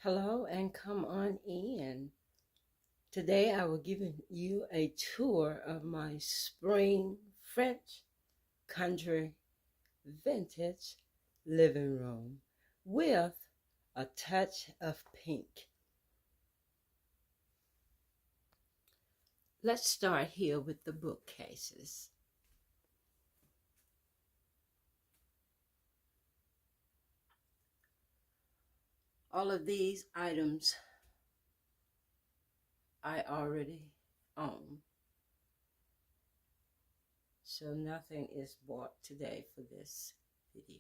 Hello and come on in. Today I will give you a tour of my spring French country vintage living room with a touch of pink. Let's start here with the bookcases. All of these items I already own, so nothing is bought today for this video.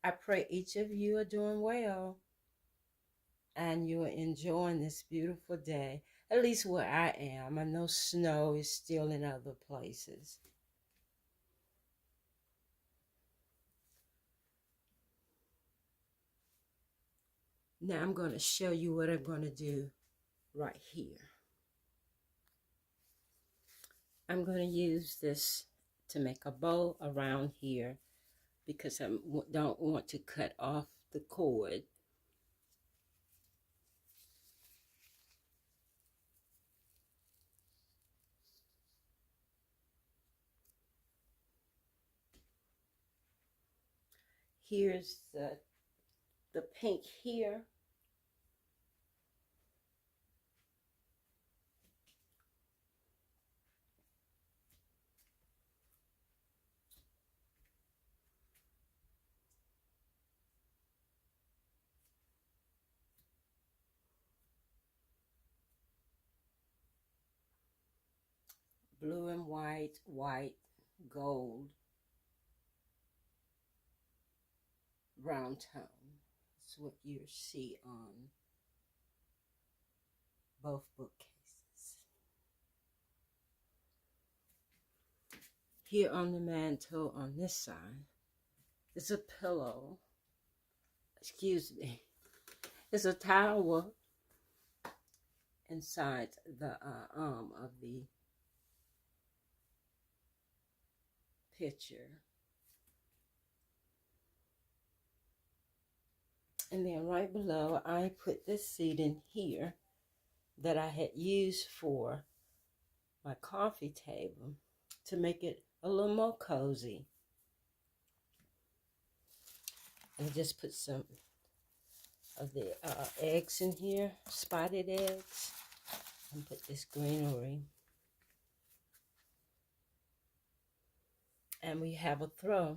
I pray each of you are doing well and you are enjoying this beautiful day, at least where I am. I know snow is still in other places. Now I'm going to show you what I'm going to do right here. I'm going to use this to make a bow around here because I don't want to cut off the cord. Here's the pink here. Blue and white, white, gold, brown tone. That's what you see on both bookcases. Here on the mantle on this side is a pillow. Excuse me. It's a towel inside the arm of the picture. And then right below, I put this seat in here that I had used for my coffee table to make it a little more cozy. And just put some of the eggs in here, spotted eggs, and put this greenery. And we have a throw,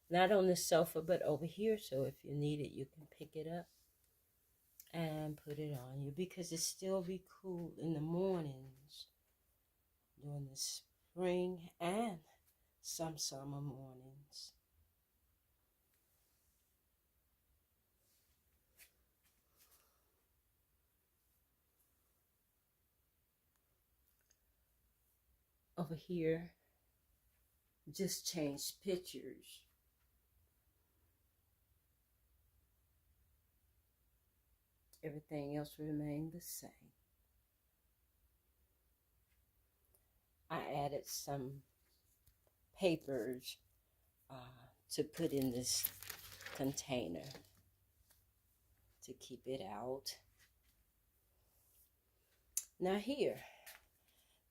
not on the sofa, but over here. So if you need it, you can pick it up and put it on you because it still be cool in the mornings during the spring and some summer mornings. Over here, just changed pictures. Everything else remained the same. I added some papers to put in this container to keep it out. Now here,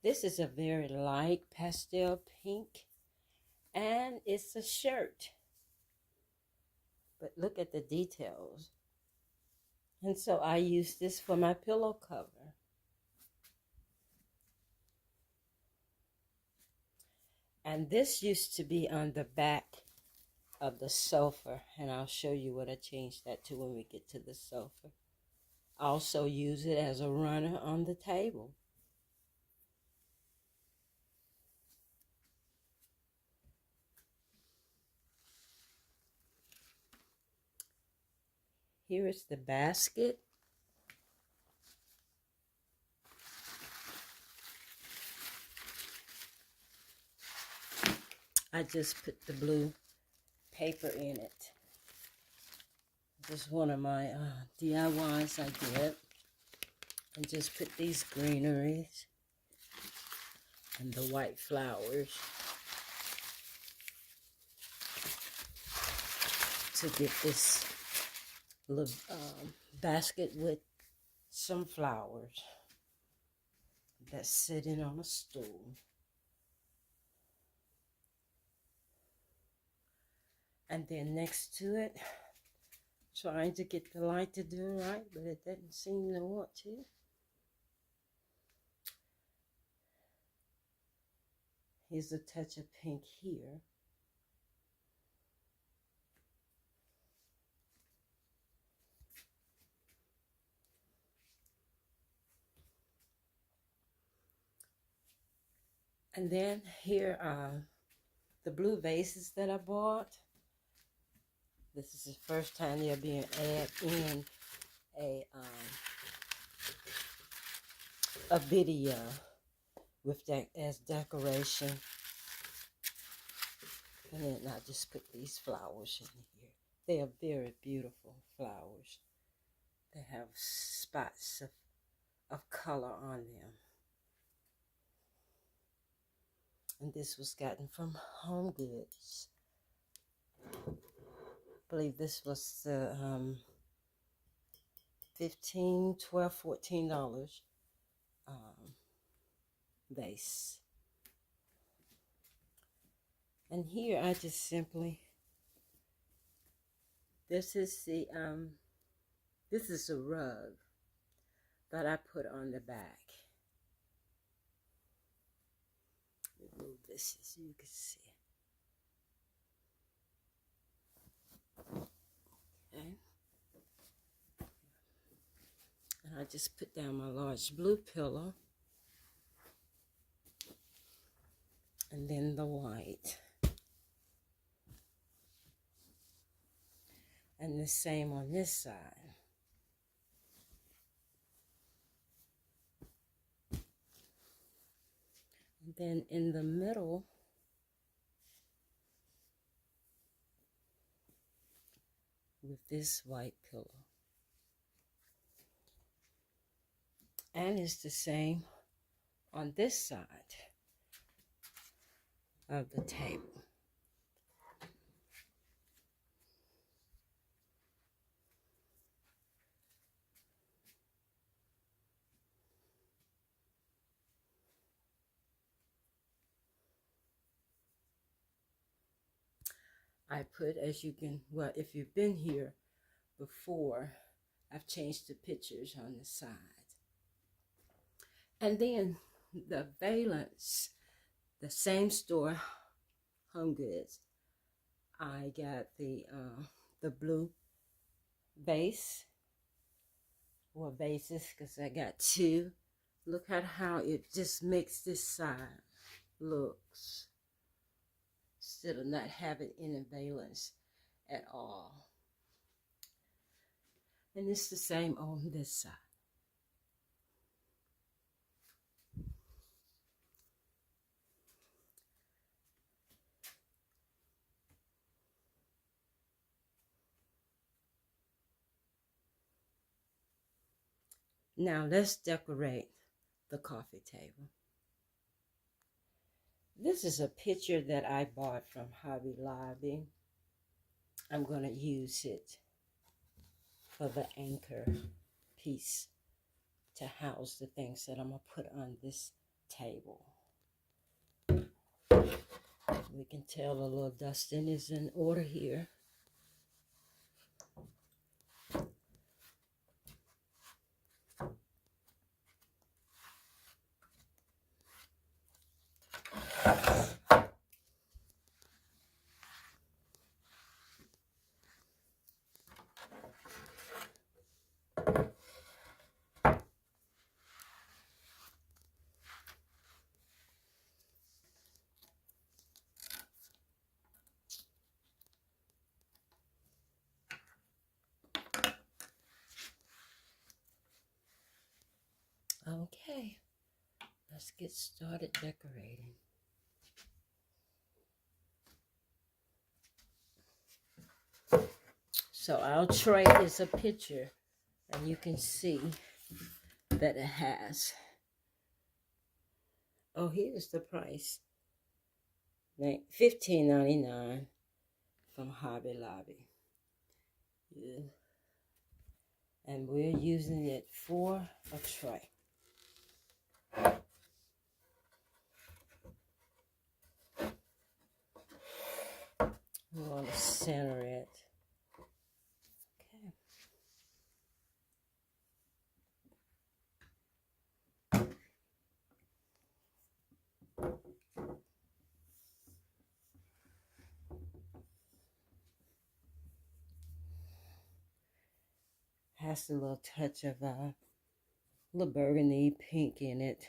This is a very light pastel pink, and it's a shirt. But look at the details. And so I use this for my pillow cover. And this used to be on the back of the sofa, and I'll show you what I changed that to when we get to the sofa. I also use it as a runner on the table. Here is the basket. I just put the blue paper in it. This is one of my DIYs I did. And just put these greeneries and the white flowers to get this little basket with some flowers that's sitting on a stool. And then next to it, trying to get the light to do right, but it doesn't seem to want to. Here's a touch of pink here. And then here are the blue vases that I bought. This is the first time they're being added in a video with that as decoration. And then I just put these flowers in here. They are very beautiful flowers. They have spots of color on them. And this was gotten from Home Goods. I believe this was the $15, $12, $14 vase. And here I just simply, this is a rug that I put on the back. Remove this so you can see. Okay. And I just put down my large blue pillow. And then the white. And the same on this side. And then in the middle, with this white pillow. And it's the same on this side of the table. I put, as you can, well, if you've been here before, I've changed the pictures on the side. And then the valence, the same store, Home Goods. I got the blue vase, or vases, because I got two. Look at how it just makes this side looks, instead of not having any valence at all. And it's the same on this side. Now let's decorate the coffee table. This is a picture that I bought from Hobby Lobby. I'm going to use it for the anchor piece to house the things that I'm going to put on this table. We can tell a little dusting is in order here. Okay, let's get started decorating. So our tray is a picture, and you can see that it has. Oh, here's the price. $15.99 from Hobby Lobby. Yeah. And we're using it for a tray. We want to center it. Okay. Has a little touch of little burgundy pink in it.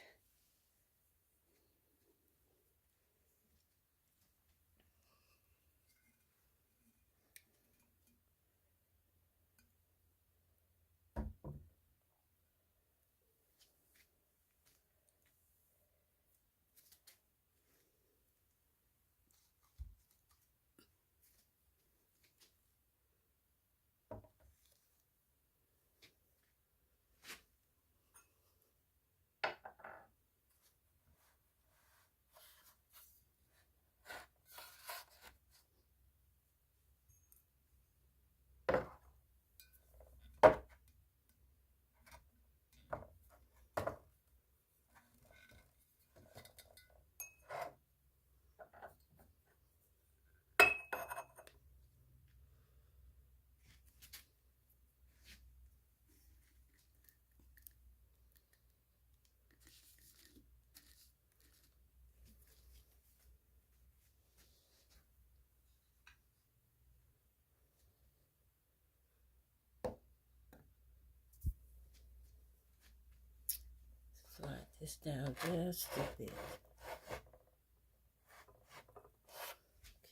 Slide this down just a bit.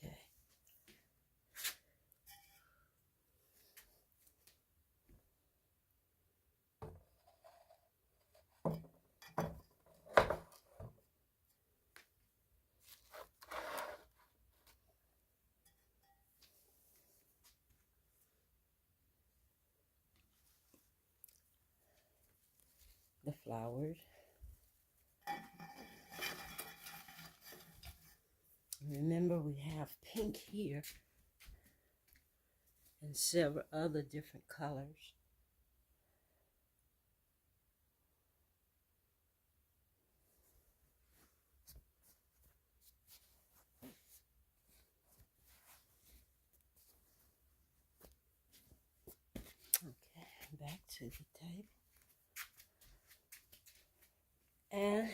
Okay. The flowers. Remember, we have pink here and several other different colors. Okay, back to the table. And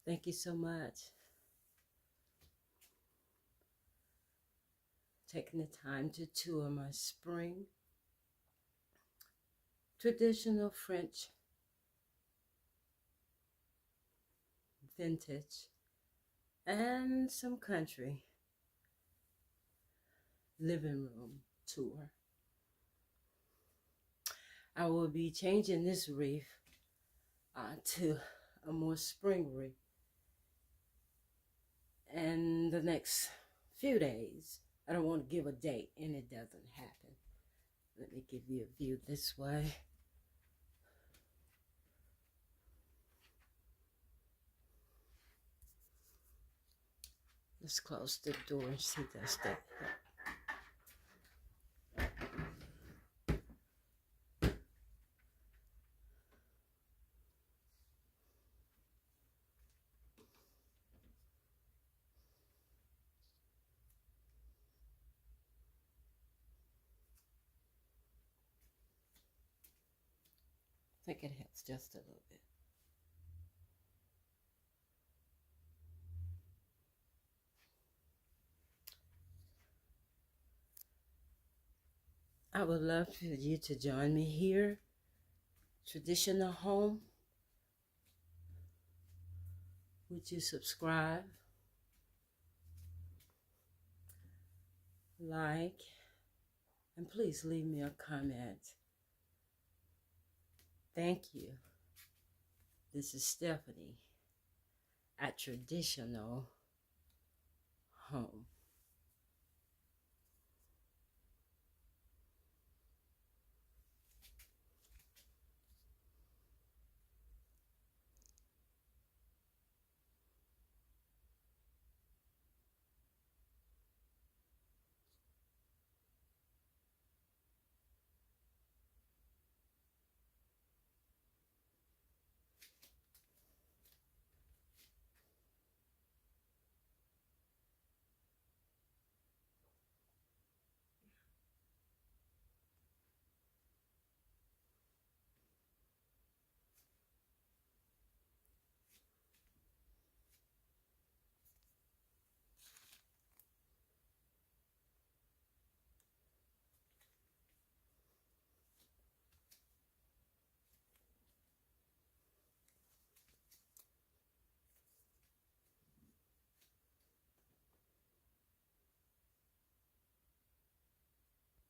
thank you so much. Taking the time to tour my spring traditional French vintage and some country living room tour. I will be changing this wreath to a more spring wreath in the next few days. I don't want to give a date and it doesn't happen. Let me give you a view this way. Let's close the door and see does that help. I think it helps just a little bit. I would love for you to join me here. Traditional Home. Would you subscribe, like, and please leave me a comment. Thank you. This is Stephanie at Traditional Home.